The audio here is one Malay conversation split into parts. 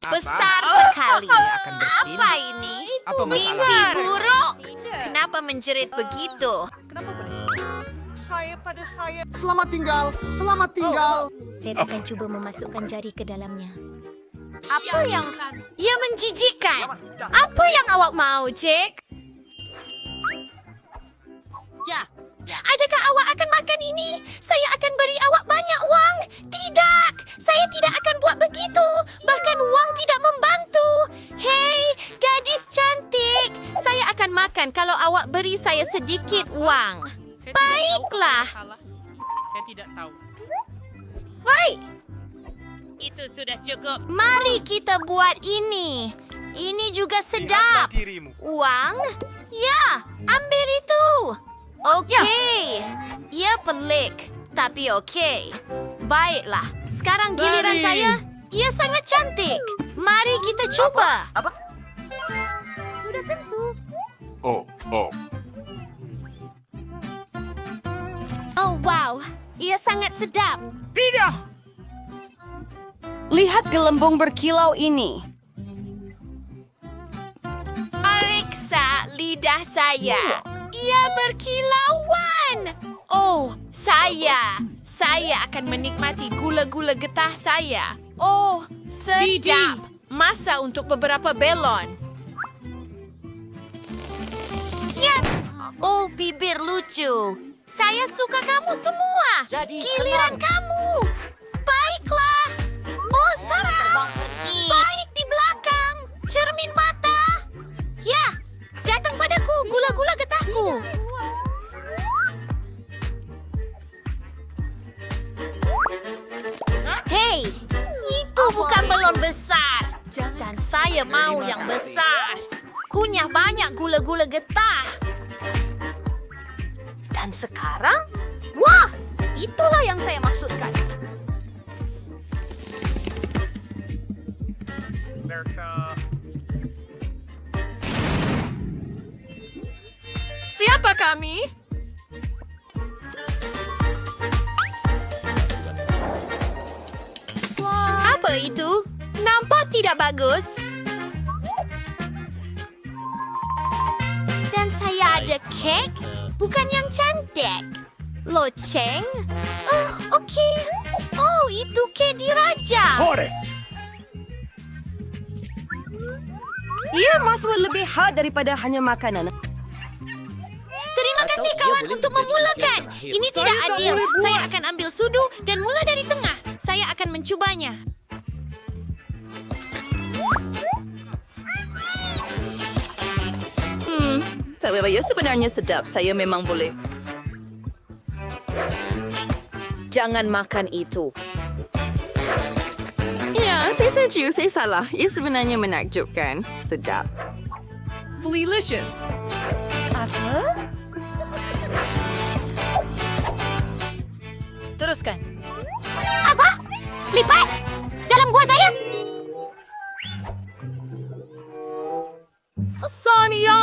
Besar sekali. Akan bersin. Apa ini? Apa Mimpi masalah? buruk. Kenapa menjerit begitu? Kenapa boleh? Selamat tinggal, selamat tinggal. Saya akan cuba memasukkan jari ke dalamnya. Apa yang... Ia menjijikkan. Apa yang awak mau, Jack? Adakah awak akan makan ini? Saya akan beri awak banyak wang. Tidak, saya tidak akan buat begitu. Bahkan wang tidak membantu. Hei, gadis cantik. Saya akan makan kalau awak beri saya sedikit wang. Baiklah. Saya tidak tahu. Baik, Itu sudah cukup. mari kita buat ini. Ini juga sedap. Uang? Ya, ambil itu. Okey. Ia pelik, tapi okey. Baiklah, sekarang giliran Mari. saya. Ia sangat cantik. Mari kita cuba. Sudah tentu. Oh. Oh, wow. Ia sangat sedap. Lihat gelembung berkilau ini. Periksa lidah saya. Ia berkilauan. Oh, saya akan menikmati gula-gula getah saya. Oh, sedap. Masa untuk beberapa belon. Ya. Oh, bibir lucu. Saya suka kamu semua. Giliran kamu. Baiklah. Oh, seram. Baik di belakang. Cermin mata. Ya, datang padaku gula-gula getahku. Hei, itu bukan belon besar. Dan saya mau yang besar. Kunyah banyak gula-gula getah. Dan sekarang, wah, itulah yang saya maksudkan. Siapa kami? Apa itu? Nampak tidak bagus? Dan saya ada kek, bukan yang cantik. Loceng? Oh, okey. Oh, itu kek diraja. Ia masuk lebih hard daripada hanya makanan. Terima kasih kawan untuk memulakan. Ini tidak adil. Saya akan ambil sudu dan mula dari tengah. Saya akan mencubanya. Tapi ia sebenarnya sedap. Saya memang boleh. Jangan makan itu. Ya, saya setuju. Saya salah. Ia sebenarnya menakjubkan. Sedap. Delicious. Teruskan. Apa? Lipas? Dalam gua saya? Sonia!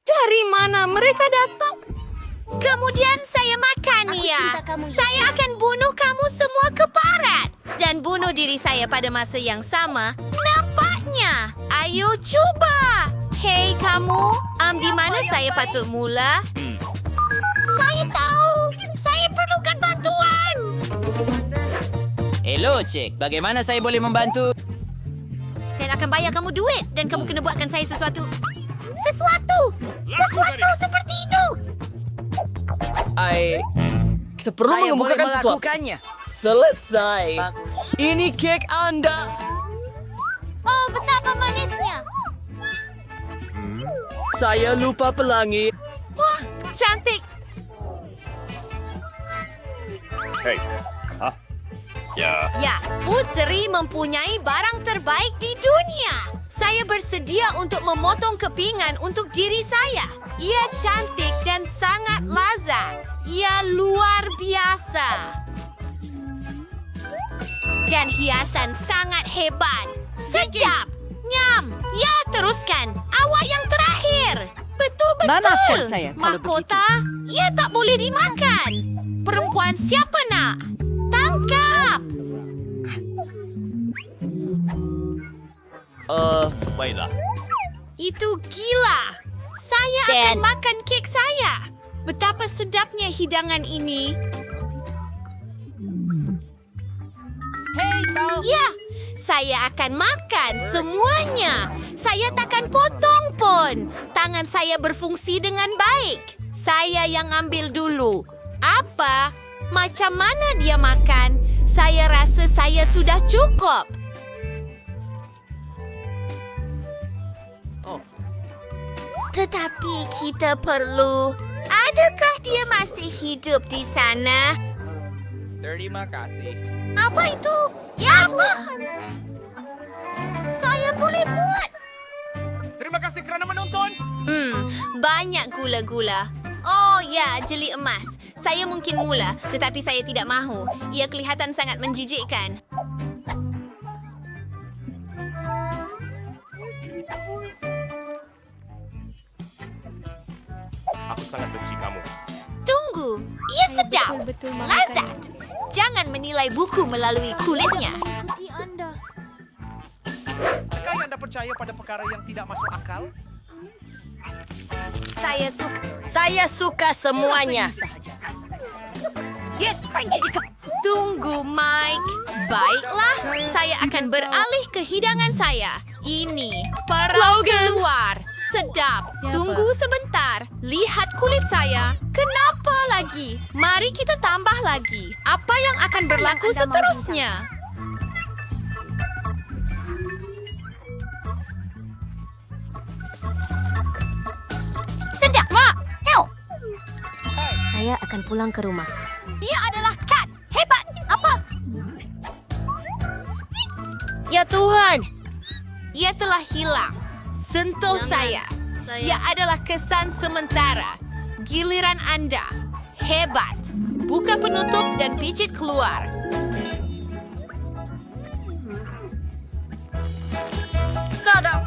Dari mana mereka datang? Kemudian saya makan Aku ya. cinta kamu, Lisa. Saya akan bunuh kamu semua keparat. Dan bunuh diri saya pada masa yang sama. Nampaknya. Ayo coba. Hei kamu, di mana saya patut mula? Saya tahu. Saya perlukan bantuan. Hello, Cik. Bagaimana saya boleh membantu? Saya akan bayar kamu duit dan kamu kena buatkan saya sesuatu. Sesuatu seperti itu. Kita perlu mengemukakan sesuatu. Selesai. Ini kek Anda. Oh, betapa manisnya. Saya lupa pelangi. Wah, cantik. Hey. Hah? Ya. Ya, Putri mempunyai barang terbaik di dunia. Saya bersedia untuk memotong kepingan untuk diri saya. Ia cantik dan sangat lazat. Ia luar biasa. Dan hiasan sangat hebat. Sedap. Nyam. Ya, teruskan. Awak yang terakhir. Betul-betul. Maafkan saya kalau Mahkota, ia tak boleh dimakan. Perempuan siapa nak? Tangkap. baiklah. Itu gila. Saya akan makan kek saya. Betapa sedapnya hidangan ini. Hei kau. Ya, saya akan makan semuanya. Saya takkan potong pun. Tangan saya berfungsi dengan baik. Saya yang ambil dulu. Apa? Macam mana dia makan? Saya rasa saya sudah cukup. Tetapi kita perlu... Adakah dia masih hidup di sana? Terima kasih. Apa itu? Ya, apa? Saya boleh buat. Terima kasih kerana menonton. Banyak gula-gula. Oh ya, jeli emas. Saya mungkin mula, tetapi saya tidak mahu. Ia kelihatan sangat menjijikkan. Aku sangat benci kamu. Tunggu, ia sedap. Betul-betul Lazat. Jangan menilai buku melalui kulitnya. Ikuti anda. Adakah Anda percaya pada perkara yang tidak masuk akal? Saya suka semuanya. Yes, tunggu, Mike. Baiklah, saya akan beralih ke hidangan saya. Ini perang keluar. Sedap. Tunggu sebentar. Lihat kulit saya. Kenapa lagi? Mari kita tambah lagi. Apa yang akan berlaku seterusnya? Sedap, Mak. Heo. Saya akan pulang ke rumah. Dia adalah kat. Hebat. Apa? Ya Tuhan. Ia telah hilang. Sentuh saya. Ia adalah kesan sementara. Giliran Anda. Hebat. Buka penutup dan picit keluar. Sedap.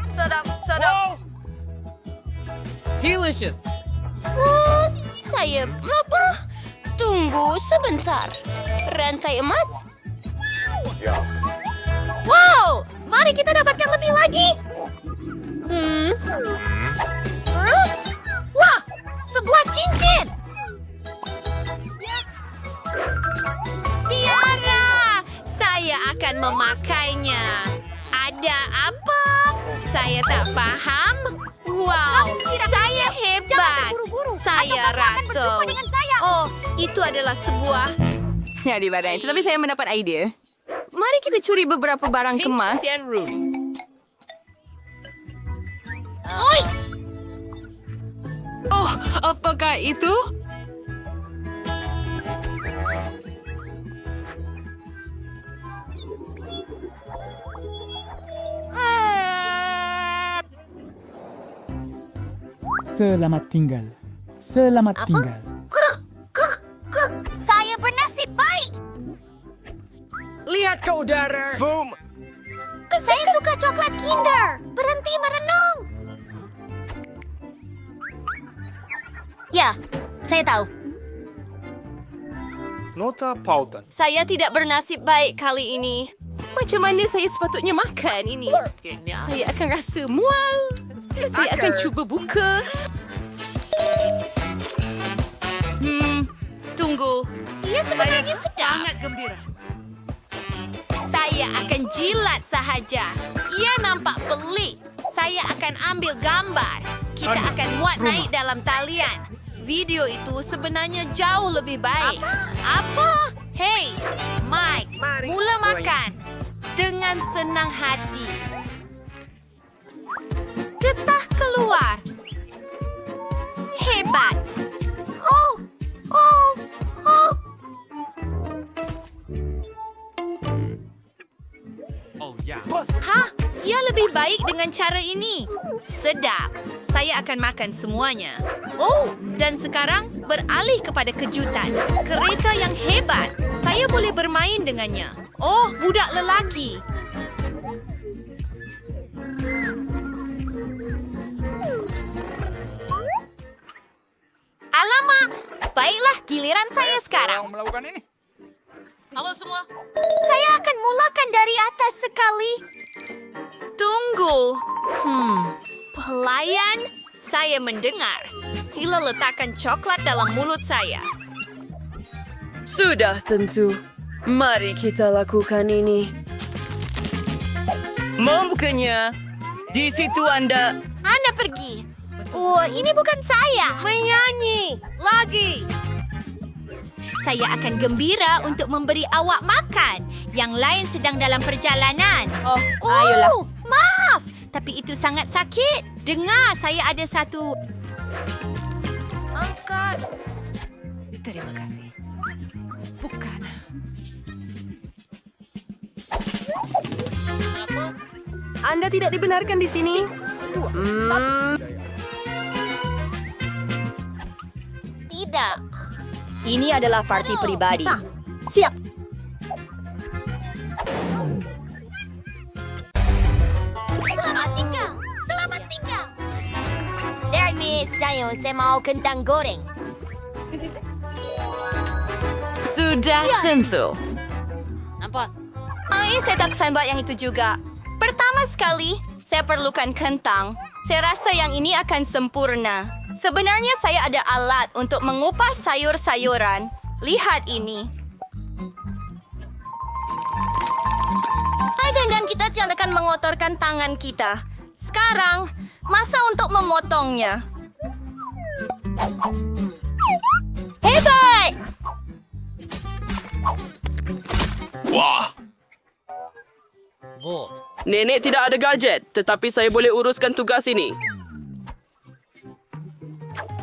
Delicious. Saya apa? Tunggu sebentar. Rantai emas? Ya. Wow! Mari kita dapatkan lebih lagi. Wah! Sebuah cincin! Tiara! Saya akan memakainya. Ada apa? Saya tak faham. Wow! Saya hebat! Saya ratu. Oh, itu adalah sebuah... Ya, di badan. Tetapi saya mendapat idea. Mari kita curi beberapa barang kemas. Dan Rooney. Oi! Oh, apakah itu? Selamat tinggal. Selamat tinggal. Saya bernasib baik. Lihat ke udara. Boom! Saya suka coklat Kinder. Berhenti merenung. Ya, saya tahu. Nota pautan. Saya tidak bernasib baik kali ini. Macam mana saya sepatutnya makan ini? Saya akan rasa mual. Saya akan cuba buka. Tunggu. Ia sebenarnya sedap. Sangat gembira. Saya akan jilat sahaja. Ia nampak pelik. Saya akan ambil gambar. Kita akan muat naik dalam talian. Video itu sebenarnya jauh lebih baik. Apa? Hei, Mike, mula makan. Dengan senang hati. Getah keluar. Hebat. Oh. Hah? Ia lebih baik dengan cara ini. Sedap. Saya akan makan semuanya. Oh, dan sekarang beralih kepada kejutan. Kereta yang hebat. Saya boleh bermain dengannya. Oh, budak lelaki. Alamak, baiklah giliran saya sekarang. Melakukan ini. Halo semua. Saya akan mulakan dari atas sekali. Tunggu. Tunggu. Pelayan, saya mendengar. Sila letakkan coklat dalam mulut saya. Sudah tentu. Mari kita lakukan ini. Membukanya. Di situ Anda. Anda pergi. Ini bukan saya. Menyanyi. Lagi. Saya akan gembira untuk memberi awak makan. Yang lain sedang dalam perjalanan. Ayolah. Maaf. Tapi itu sangat sakit. Dengar, saya ada satu... Angkat. Terima kasih. Bukan. Anda tidak dibenarkan di sini. Tidak. Ini adalah parti pribadi. Siap. Selamat tinggal. Selamat tinggal. Dermi, saya mau kentang goreng. Sudah tentu. Nampak? Saya tak sanggup yang itu juga. Pertama sekali, saya perlukan kentang. Saya rasa yang ini akan sempurna. Sebenarnya saya ada alat untuk mengupas sayur-sayuran. Lihat ini. Dan kita tidak akan mengotorkan tangan kita. Sekarang, masa untuk memotongnya. Hebat! Wah! Nenek tidak ada gadget, tetapi saya boleh uruskan tugas ini.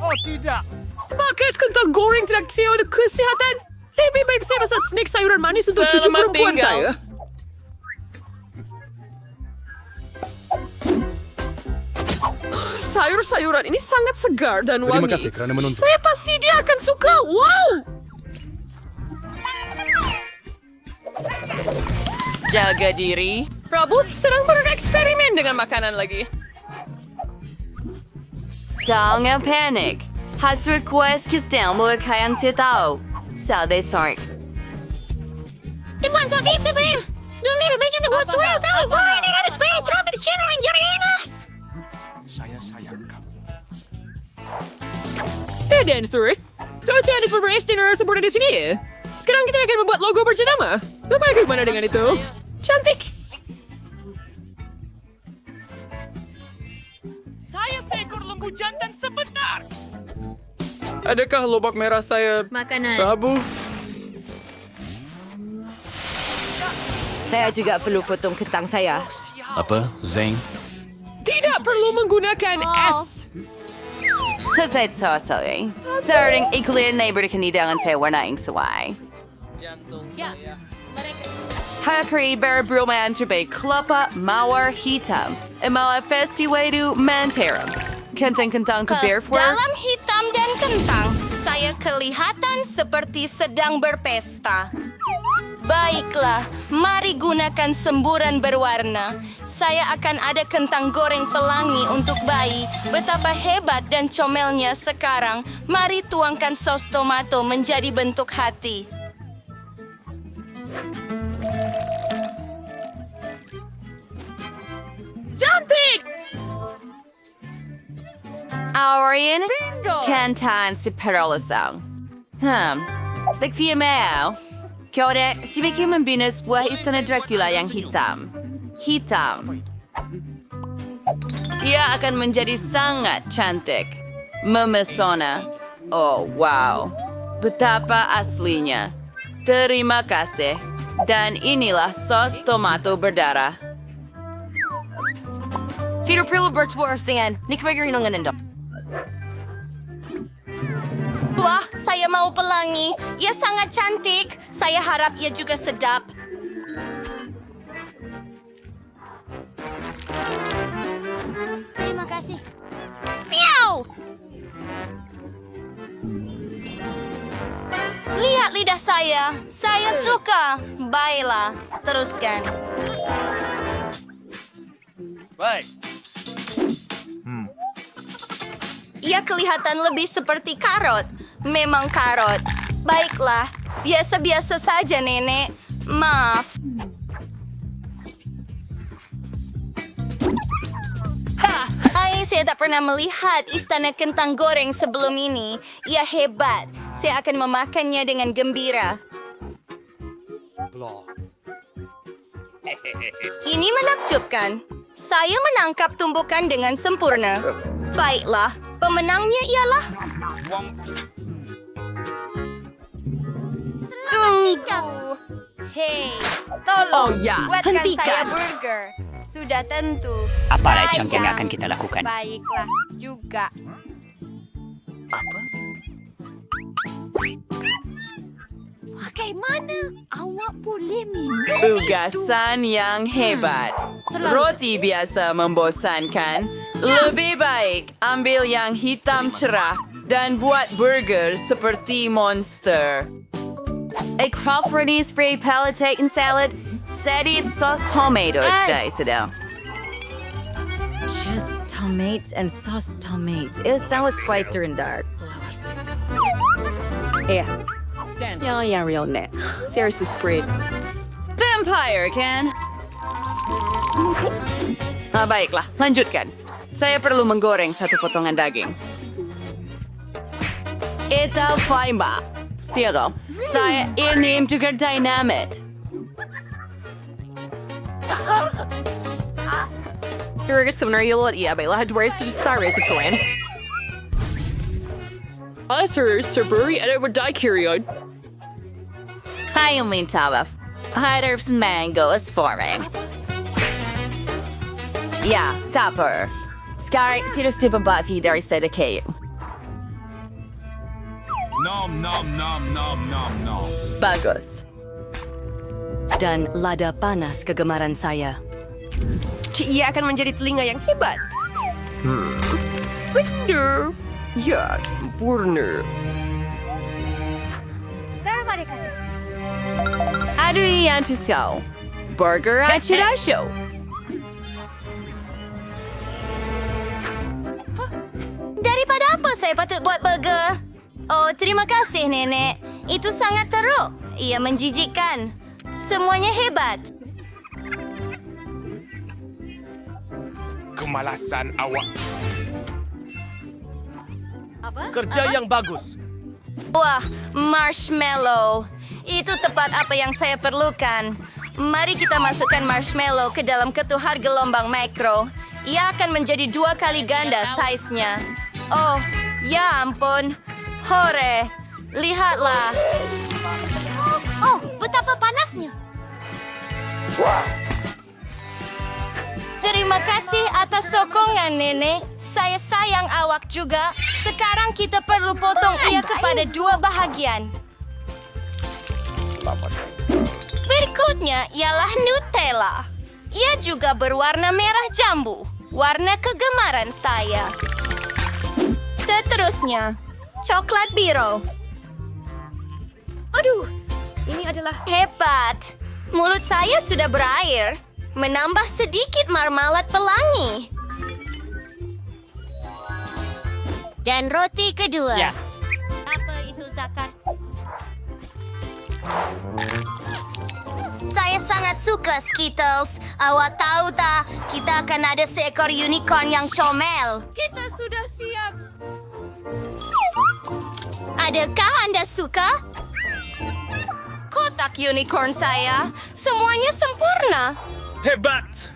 Oh tidak. Paket kentang goreng tidak siap untuk kesihatan. Lebih baik saya masak snack sayuran manis untuk cucu perempuan saya. Sayur-sayuran ini sangat segar dan wangi. Terima kasih kerana menonton. Saya pasti dia akan suka. Wow! Jaga diri. Prabu sedang bereksperimen dengan makanan lagi. Jangan panik. Hasil kuis sedang melukakan saya tahu. Salah sorry. Teman Sofi, Febrir. Don't leave a mention the word swirl. Why they got a spray drop in the channel in Jarina? Saya sayang kamu. Dan story. Cuaca ada seperti dinner seperti di sini. Sekarang kita akan membuat logo berjenama. Bagaimana dengan itu? Cantik. Saya seekor lembu jantan sebenar. Adakah lobak merah saya, Makanan. Prabu? Saya juga perlu potong kentang saya. Apa, Zane? Tidak perlu menggunakan S. Saya sorry. Sering iklir neighbor kanidangan saya warna yang sesuai. Hakri berbruman terbaik kelapa mawar hitam. Emala festival itu manteram. Kentang-kentang ke Bearford. Dalam hitam dan kentang, saya kelihatan seperti sedang berpesta. Baiklah, mari gunakan semburan berwarna. Saya akan ada kentang goreng pelangi untuk bayi. Betapa hebat dan comelnya sekarang. Mari tuangkan saus tomato menjadi bentuk hati. Cantik! Aurian Kantan si Perolosong. Lekvia Mao. Kode si bikin membina sebuah istana Dracula yang hitam. Hitam. Ia akan menjadi sangat cantik. Memesona. Oh, wow. Betapa aslinya. Terima kasih. Dan inilah sos tomato berdarah. Cedar Pillow Bertworth dengan Nick Figueroa ng Nando. Wah, saya mau pelangi. Ia sangat cantik. Saya harap ia juga sedap. Terima kasih. Miau! Lihat lidah saya. Saya suka. Baiklah, teruskan. Baik. Ia kelihatan lebih seperti karot. Memang karot. Baiklah, biasa-biasa saja, Nenek. Maaf. Saya tak pernah melihat istana kentang goreng sebelum ini. Ia hebat. Saya akan memakannya dengan gembira. Ini menakjubkan. Saya menangkap tumbukan dengan sempurna. Baiklah, pemenangnya ialah... Tunggu. Hei, tolong buatkan saya burger. Sudah tentu. Apa yang Saya- akan kita lakukan? Baiklah, juga. Bagaimana awak boleh minum Ugasan yang hebat. Roti biasa membosankan. Lebih baik ambil yang hitam cerah dan buat burger seperti monster. A crawfordie spray palate and salad. Sedit sauce tomatoes. Dai sedang. Just tomatoes and sauce tomatoes. Saus fighter and dark. Yeah. Yeah, real net. Seriously sprayed. Vampire, Ken. Baiklah, lanjutkan. Saya perlu menggoreng satu potongan daging. Itu fine ba? Zero. Saya ini juga dynamite. Kira sebenarnya lo baiklah, dua itu star race selain. Serburi ada berdai kirion. Kayo minta maaf. Herbs and mango is forming. Yeah, topper. Sekarang sudah Buffy dari sada kayo. Nom nom nom nom nom nom. Bagus. Dan lada panas kegemaran saya. Ia akan menjadi telinga yang hebat. Bener. Ya, sempurna. Terima kasih. Aduh yang tusau. Burger at Chidasho. Daripada apa saya patut buat burger? Oh, terima kasih, Nenek. Itu sangat teruk. Ia menjijikkan. Semuanya hebat. Kemalasan awak. Kerja yang bagus. Wah, marshmallow. Itu tepat apa yang saya perlukan. Mari kita masukkan marshmallow ke dalam ketuhar gelombang makro. Ia akan menjadi 2 kali ganda saiznya. Oh, ya ampun. Hore, lihatlah. Oh, betapa panasnya. Terima kasih atas sokongan, Nenek. Saya sayang awak juga. Sekarang kita perlu potong ia kepada 2 bahagian. Berikutnya ialah Nutella. Ia juga berwarna merah jambu. Warna kegemaran saya. Seterusnya, coklat biru. Aduh, ini adalah Hebat. Mulut saya sudah berair. Menambah sedikit marmalat pelangi. Dan roti kedua. Ya. Apa itu zakat? Saya sangat suka Skittles. Awak tahu tak, kita akan ada seekor unicorn yang comel. Kita sudah siap. Adakah Anda suka? Kotak unicorn saya, semuanya sempurna. Hebat!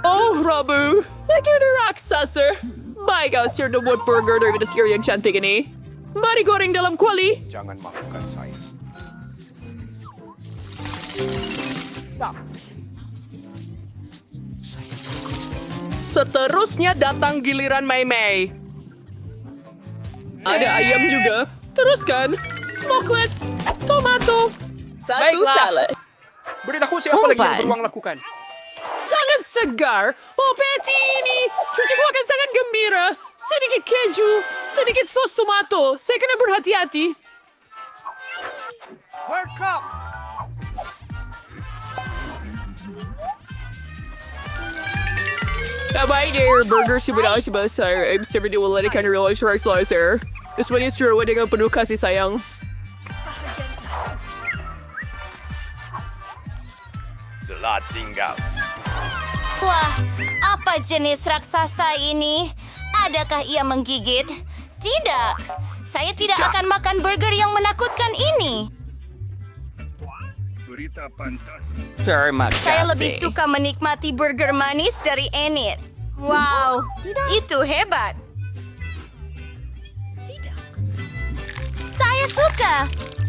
Oh, Rabu. Lagi ada raksasa. Baik kau sir buat burger dari segera yang cantik ini. Mari goreng dalam kuali. Jangan maafkan saya. Seterusnya datang giliran Mei. Ada ayam juga. Teruskan. Smokelet. Tomato. Satu Baiklah. salad. Beritahu saya apa lagi yang Umpan. beruang lakukan. Sangat segar. Oh, Patty ini. Cuciku akan sangat gembira. Sedikit keju. Sedikit sos tomato. Saya kena berhati-hati. World Cup! Baik deh, burger sebenarnya sebelah saya. Seperti waladikan relation slicer. Semuanya sudah dengan penuh kasih sayang. Selat tinggal. Wah, apa jenis raksasa ini? Adakah ia menggigit? Tidak. Saya tidak akan makan burger yang menakutkan ini. Berita pantas. Terima kasih. Saya lebih suka menikmati burger manis dari Enid. Wow, itu hebat. Saya suka.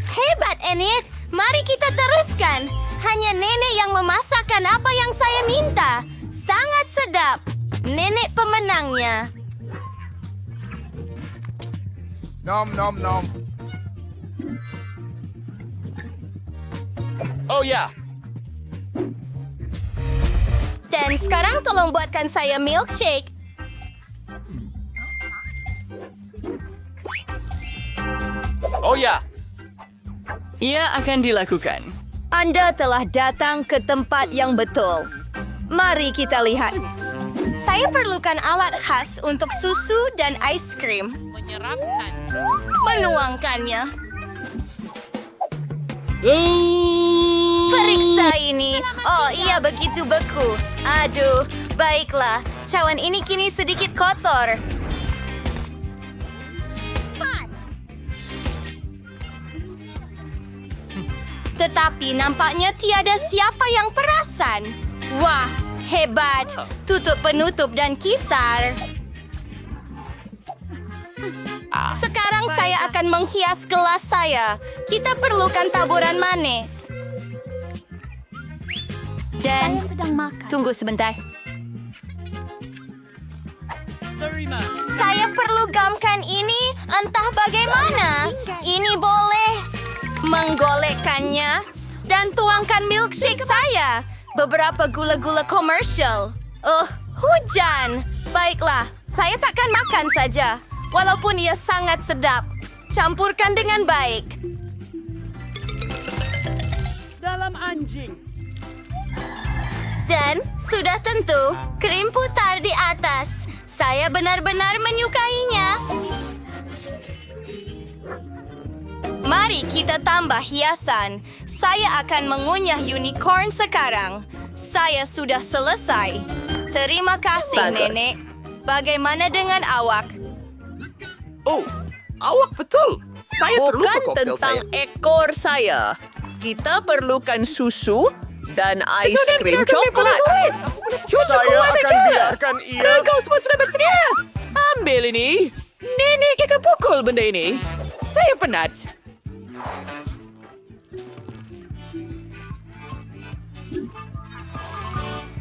Hebat, Enid. Mari kita teruskan. Hanya nenek yang memasakkan apa yang saya minta. Sangat sedap. Nenek pemenangnya. Nom nom nom. Oh ya, Dan sekarang tolong buatkan saya milkshake. oh ya. Ia akan dilakukan. Anda telah datang ke tempat yang betul. Mari kita lihat. Saya perlukan alat khas untuk susu dan ice cream. Menyeramkan. Menuangkannya. Periksa ini. Oh, iya begitu beku. Aduh, baiklah. Cawan ini kini sedikit kotor. Tetapi nampaknya tiada siapa yang perasan. Wah, hebat. Tutup penutup dan kisar. Sekarang saya akan menghias gelas saya. Kita perlukan taburan manis. Dan tunggu sebentar. Terima. Saya perlu gamkan ini entah bagaimana. Ini boleh menggolekkannya dan tuangkan milkshake saya. Beberapa gula-gula komersial. Hujan. Baiklah, saya takkan makan saja. Walaupun ia sangat sedap. Campurkan dengan baik. Dalam anjing. Dan sudah tentu, krim putar di atas. Saya benar-benar menyukainya. Mari kita tambah hiasan. Saya akan mengunyah unicorn sekarang. Saya sudah selesai. Terima kasih, Bagus. Nenek. Bagaimana dengan awak? Oh, awak betul. Saya terlupa Bukan koktail tentang saya. ekor saya. Kita perlukan susu dan ice cream coklat. Saya akan biarkan ia. Kau semua sudah bersedia. Ambil ini. Nenek akan pukul benda ini. Saya penat.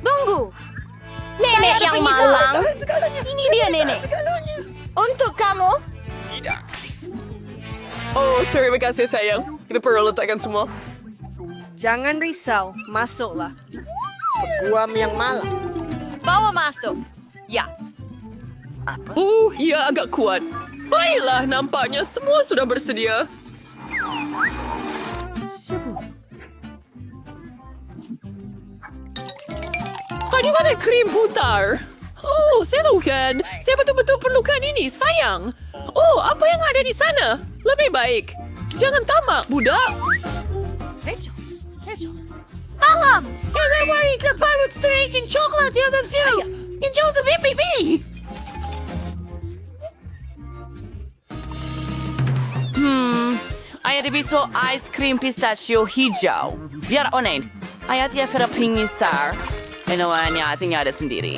Tunggu. Nenek yang malang. Ini dia, Nenek. Untuk kamu. Oh, terima kasih sayang. Kita perlu letakkan semua. Jangan risau, masuklah. Peguam yang malang. Bawa masuk. Ya. Ia agak kuat. Baiklah, nampaknya semua sudah bersedia. Di mana krim putar? Oh, saya tahu kan. Saya betul-betul perlukan ini, sayang. Oh, apa yang ada di sana? Lebih baik. Jangan tamak, budak. Malam! Yang mari terbalut sedikit coklat di atas siang. Yang jauh lebih pipi. Ayat biso ice cream pistachio hijau. Biar onen. Ayat ia fera pingisar. Inawannya asingnya ada sendiri.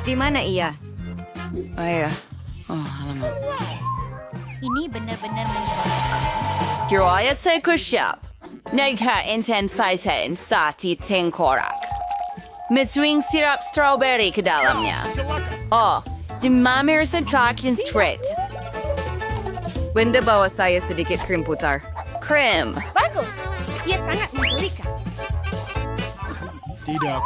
Di mana ia? Oh iya. Oh, alamak. Ini benar-benar menyenangkan. Kiro ayat saya kusyap. Nagha inten faiten sati tengkorak. Misuing sirap strawberry ke dalamnya. Oh, dimamir sa kakin straight. Benda bawa saya sedikit krim putar. Krim. Bagus. Ia sangat menggelikan. Tidak.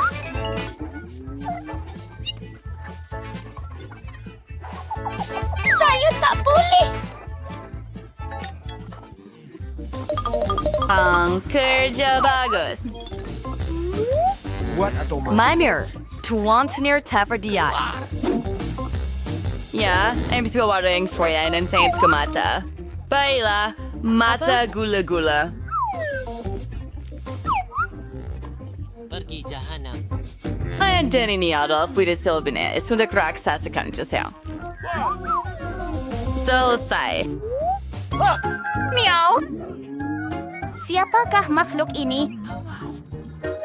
Saya tak boleh. Ang kerja bagus. Buat atau Mimir, tuan tenir taverdiat. Ya, I'm still watering for you and saying skumata. Baiklah, mata gula-gula. Pergi jahanam. Dan ini adalah Frida Silvanes untuk raksasa saya. Selesai. Miau. Siapakah makhluk ini?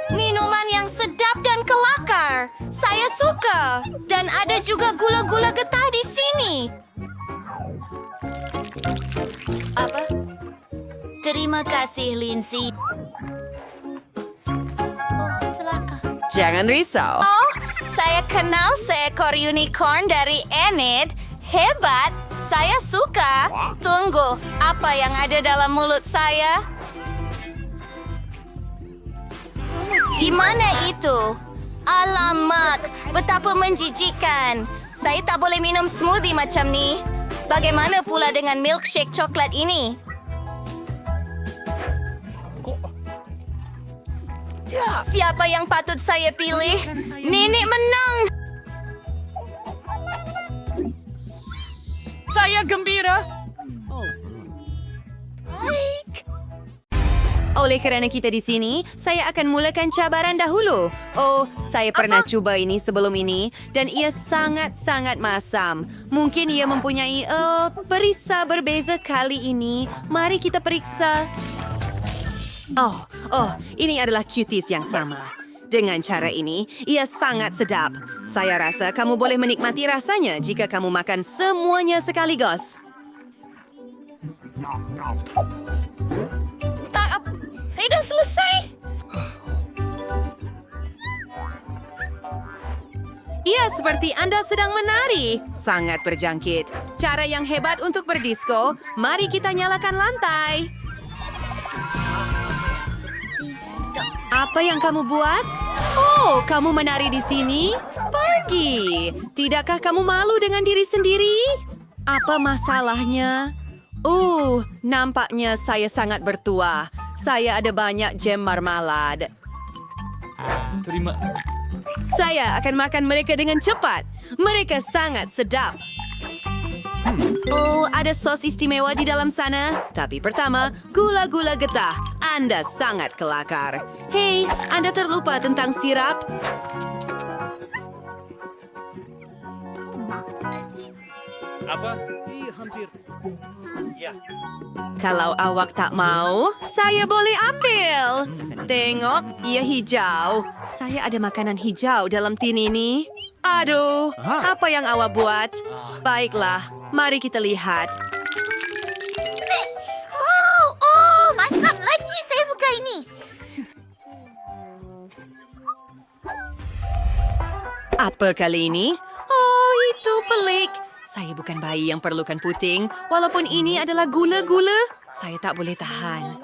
Minuman yang sedap dan kelakar. Saya suka. Dan ada juga gula-gula getah di sini. Apa? Terima kasih, Lindsay. Oh, celaka. Jangan risau. Oh, saya kenal seekor unicorn dari Enid. Hebat. Saya suka. Tunggu, apa yang ada dalam mulut saya? Di mana itu? Alamak, betapa menjijikan. Saya tak boleh minum smoothie macam ni. Bagaimana pula dengan milkshake coklat ini? Siapa yang patut saya pilih? Nenek menang. Saya gembira. Oleh kerana kita di sini, saya akan mulakan cabaran dahulu. Oh, saya pernah cuba ini sebelum ini dan ia sangat-sangat masam. Mungkin ia mempunyai perisa berbeza kali ini. Mari kita periksa. Oh, ini adalah cuties yang sama. Dengan cara ini, ia sangat sedap. Saya rasa kamu boleh menikmati rasanya jika kamu makan semuanya sekaligus. Saya dah selesai. Ia seperti anda sedang menari. Sangat berjangkit. Cara yang hebat untuk berdisko. Mari kita nyalakan lantai. Apa yang kamu buat? Oh, kamu menari di sini? Pergi. Tidakkah kamu malu dengan diri sendiri? Apa masalahnya? Nampaknya saya sangat bertuah. Saya ada banyak jam marmalade. Terima. Saya akan makan mereka dengan cepat. Mereka sangat sedap. Oh, ada sos istimewa di dalam sana. Tapi pertama, gula-gula getah. Anda sangat kelakar. Hei, Anda terlupa tentang sirap? Apa? Hampir. Ya. Kalau awak tak mau, saya boleh ambil. Tengok, ia hijau. Saya ada makanan hijau dalam tin ini. Aduh, apa yang awak buat? Baiklah, mari kita lihat. Oh, masam lagi. Saya suka ini. Apa kali ini? Oh, itu pelik. Saya bukan bayi yang perlukan puting. Walaupun ini adalah gula-gula, saya tak boleh tahan.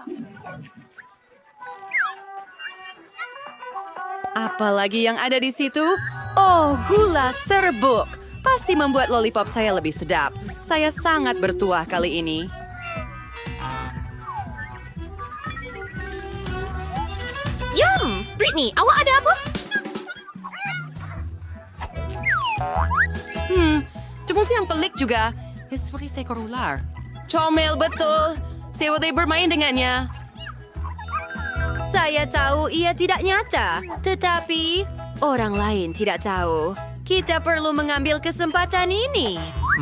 Apa lagi yang ada di situ? Oh, gula serbuk. Pasti membuat lollipop saya lebih sedap. Saya sangat bertuah kali ini. Yum! Britney, awak ada apa? Fungsi yang pelik juga. Seperti seekor ular. Comel betul. Saya boleh bermain dengannya. Saya tahu ia tidak nyata. Tetapi orang lain tidak tahu. Kita perlu mengambil kesempatan ini.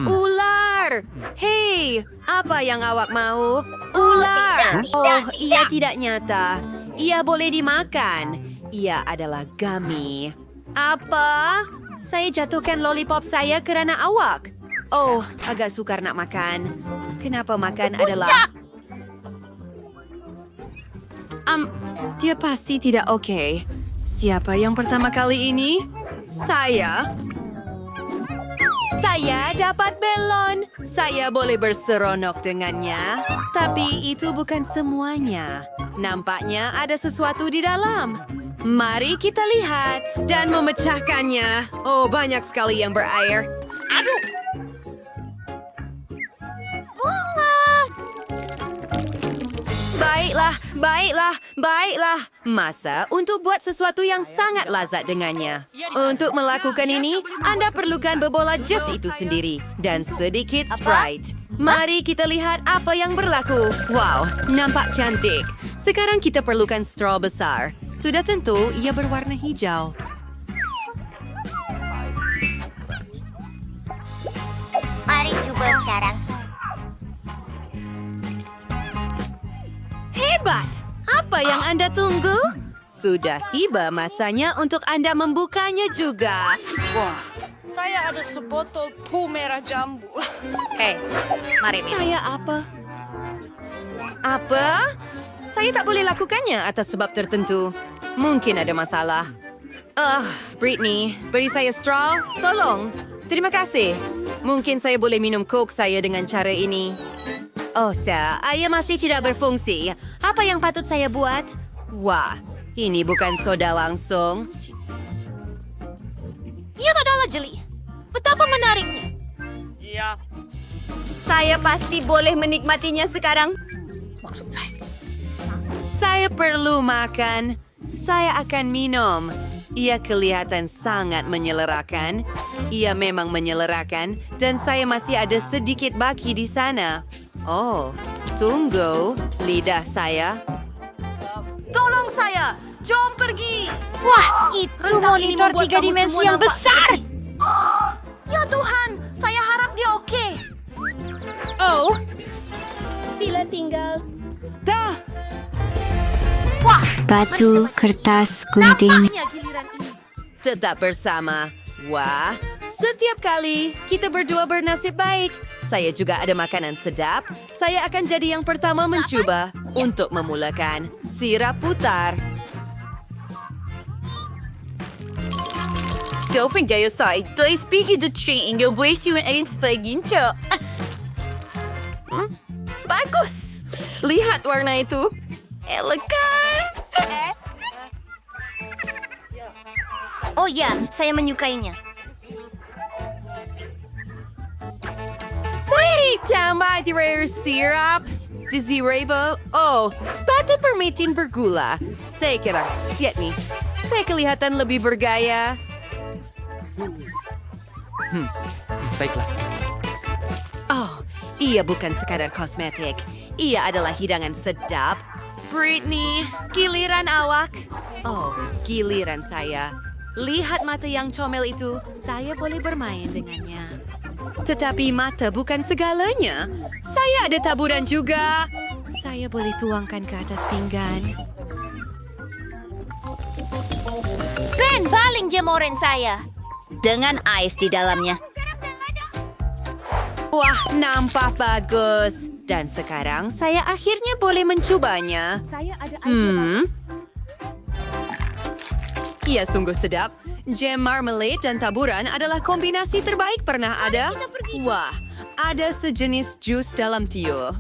Ular. Hei, apa yang awak mau? Ular. Oh, ia tidak nyata. Ia boleh dimakan. Ia adalah gummy. Apa? Saya jatuhkan lollipop saya kerana awak. Oh, agak sukar nak makan. Kenapa makan adalah... dia pasti tidak oke. Siapa yang pertama kali ini? Saya. Saya dapat belon. Saya boleh berseronok dengannya. Tapi itu bukan semuanya. Nampaknya ada sesuatu di dalam. Mari kita lihat dan memecahkannya. Oh, banyak sekali yang berair. Aduh! Bunga. Baiklah. Masa untuk buat sesuatu yang sangat lazat dengannya. Untuk melakukan ini, Anda perlukan bebola jus itu sendiri dan sedikit Sprite. Mari kita lihat apa yang berlaku. Wow, nampak cantik. Sekarang kita perlukan straw besar. Sudah tentu ia berwarna hijau. Mari coba sekarang. Hebat! Apa yang Anda tunggu? Sudah tiba masanya untuk Anda membukanya juga. Saya ada sebotol pu merah jambu. Mari. Saya apa? Apa? Saya tak boleh lakukannya atas sebab tertentu. Mungkin ada masalah. Britney, beri saya straw. Tolong. Terima kasih. Mungkin saya boleh minum Coke saya dengan cara ini. Oh, ia masih tidak berfungsi. Apa yang patut saya buat? Wah, ini bukan soda langsung. Ia adalah jeli. Betapa menariknya. Iya. Saya pasti boleh menikmatinya sekarang. Saya perlu makan. Saya akan minum. Ia kelihatan sangat menyelerakan. Ia memang menyelerakan dan saya masih ada sedikit baki di sana. Oh, tunggu, lidah saya. Tolong saya, jom pergi. Wah, itu monitor 3 dimensi yang besar. Ya Tuhan, saya harap dia oke. Oh, sila tinggal. Batu, kertas, gunting. Nampaknya giliran ini. Tetap bersama. Wah, setiap kali kita berdua bernasib baik. Saya juga ada makanan sedap. Saya akan jadi yang pertama mencoba untuk memulakan sirap putar. Sopeng kayo sa ito, speaking the train, yung buwis yung alin sa pagincho. Bagus! Lihat warna itu. Elegan! Oh ya, saya menyukainya. Say, tambah di rare syrup. Desirable. Oh, bata permitin bergula. Saya kira, lihat nih. Saya kelihatan lebih bergaya. Baiklah. Oh, ia bukan sekadar kosmetik. Ia adalah hidangan sedap. Britney, giliran awak. Oh, giliran saya. Lihat mata yang comel itu, saya boleh bermain dengannya. Tetapi mata bukan segalanya. Saya ada taburan juga. Saya boleh tuangkan ke atas pinggan. Ben, baling jemuran saya. Dengan ais di dalamnya. Wah, nampak bagus. Dan sekarang saya akhirnya boleh mencobanya. Ia sungguh sedap. Jam marmalade dan taburan adalah kombinasi terbaik pernah ada. Wah, ada sejenis jus dalam tiul.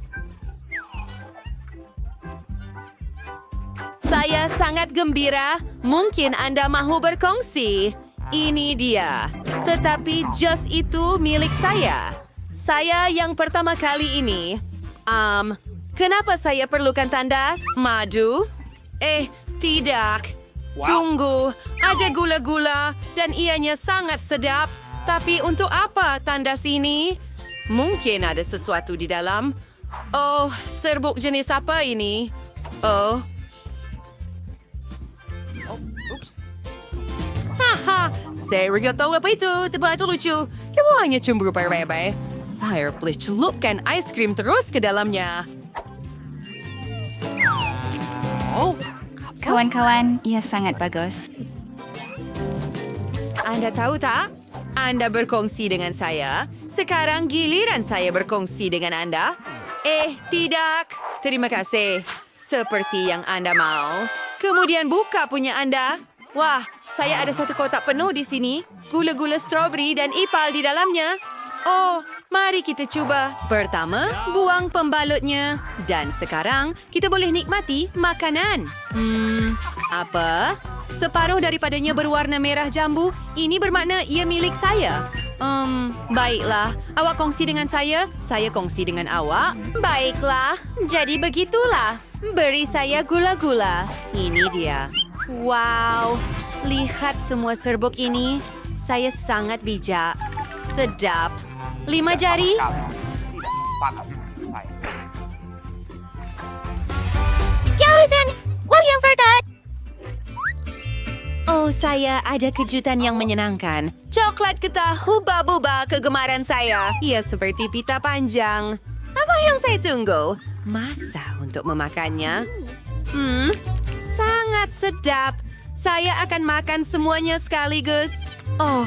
Saya sangat gembira. Mungkin Anda mahu berkongsi. Ini dia. Tetapi jus itu milik saya. Saya yang pertama kali ini. Kenapa saya perlukan tandas? Madu? Tidak. Tunggu, ada gula-gula dan ianya sangat sedap. Tapi untuk apa tandas ini? Mungkin ada sesuatu di dalam. Oh, serbuk jenis apa ini? Oh. Haha, serius tahu apa itu? Tebak itu lucu. Kamu hanya cemburu bye-bye. Saya boleh celupkan es krim terus ke dalamnya. Oh. Kawan-kawan, ia sangat bagus. Anda tahu tak? Anda berkongsi dengan saya. Sekarang giliran saya berkongsi dengan Anda. Tidak. Terima kasih. Seperti yang Anda mau. Kemudian buka punya Anda. Wah, saya ada satu kotak penuh di sini. Gula-gula strawberry dan ipal di dalamnya. Oh, mari kita cuba. Pertama, buang pembalutnya. Dan sekarang, kita boleh nikmati makanan. Apa? Separuh daripadanya berwarna merah jambu. Ini bermakna ia milik saya. Baiklah. Awak kongsi dengan saya kongsi dengan awak. Baiklah. Jadi begitulah. Beri saya gula-gula. Ini dia. Wow. Lihat semua serbuk ini. Saya sangat bijak. Sedap. 5 jari. Jauhan, wag yang verdat. Oh, saya ada kejutan yang menyenangkan. Coklat getah huba-buba kegemaran saya. Ia seperti pita panjang. Apa yang saya tunggu? Masa untuk memakannya? Sangat sedap. Saya akan makan semuanya sekaligus. Oh,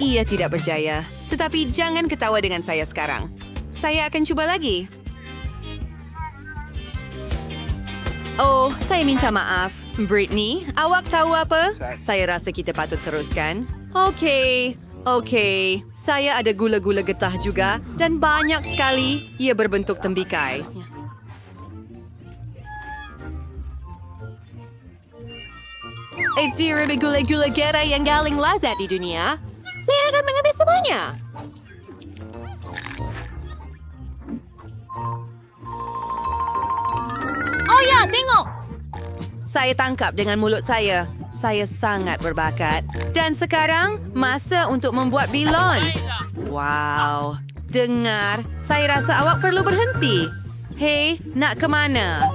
ia tidak berjaya. Tetapi jangan ketawa dengan saya sekarang. Saya akan coba lagi. Oh, saya minta maaf. Britney, awak tahu apa? Saya rasa kita patut teruskan. Okey. Saya ada gula-gula getah juga dan banyak sekali. Ia berbentuk tembikai. Itu gula-gula getah yang paling lazat di dunia. Saya akan mengambil semuanya. Oh ya, tengok! Saya tangkap dengan mulut saya. Saya sangat berbakat. Dan sekarang, masa untuk membuat bilon. Wow. Dengar, saya rasa awak perlu berhenti. Hei, nak ke mana?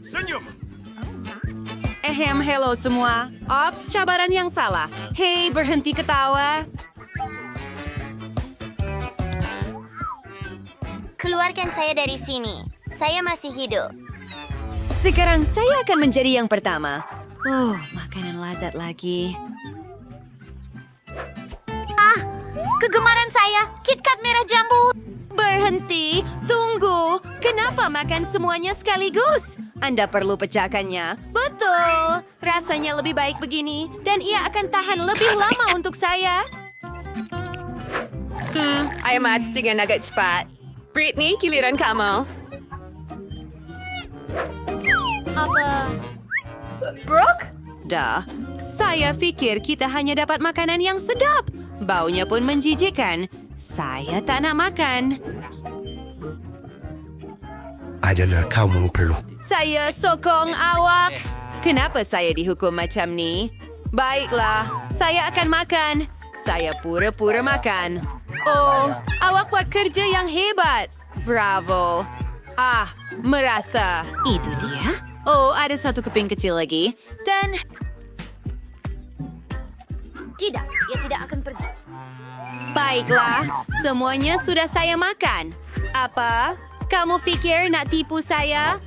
Senyum. Hello semua. Ops, cabaran yang salah. Hei, berhenti ketawa. Keluarkan saya dari sini. Saya masih hidup. Sekarang saya akan menjadi yang pertama. Oh, makanan lazat lagi. Kegemaran saya, KitKat merah jambu. Berhenti, tunggu. Kenapa makan semuanya sekaligus? Anda perlu pecahkannya. Betul. Rasanya lebih baik begini. Dan ia akan tahan lebih lama untuk saya. Ayam mati dengan agak cepat. Britney, giliran kamu. Brooke? Dah. Saya fikir kita hanya dapat makanan yang sedap. Baunya pun menjijikkan. Saya tak nak makan. Adalah kamu perlu. Saya sokong awak. Kenapa saya dihukum macam ni? Baiklah, saya akan makan. Saya pura-pura makan. Oh, awak buat kerja yang hebat. Bravo. Merasa. Itu dia? Oh, ada satu keping kecil lagi. Dan... Tidak, ia tidak akan pergi. Baiklah, semuanya sudah saya makan. Apa? Kamu fikir nak tipu saya?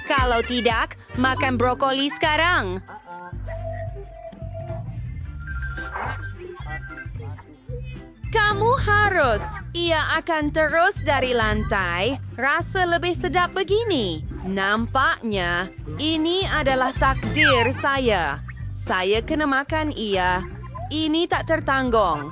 Kalau tidak, makan brokoli sekarang. Kamu harus. Ia akan terus dari lantai. Rasa lebih sedap begini. Nampaknya, ini adalah takdir saya. Saya kena makan ia. Ini tak tertanggung.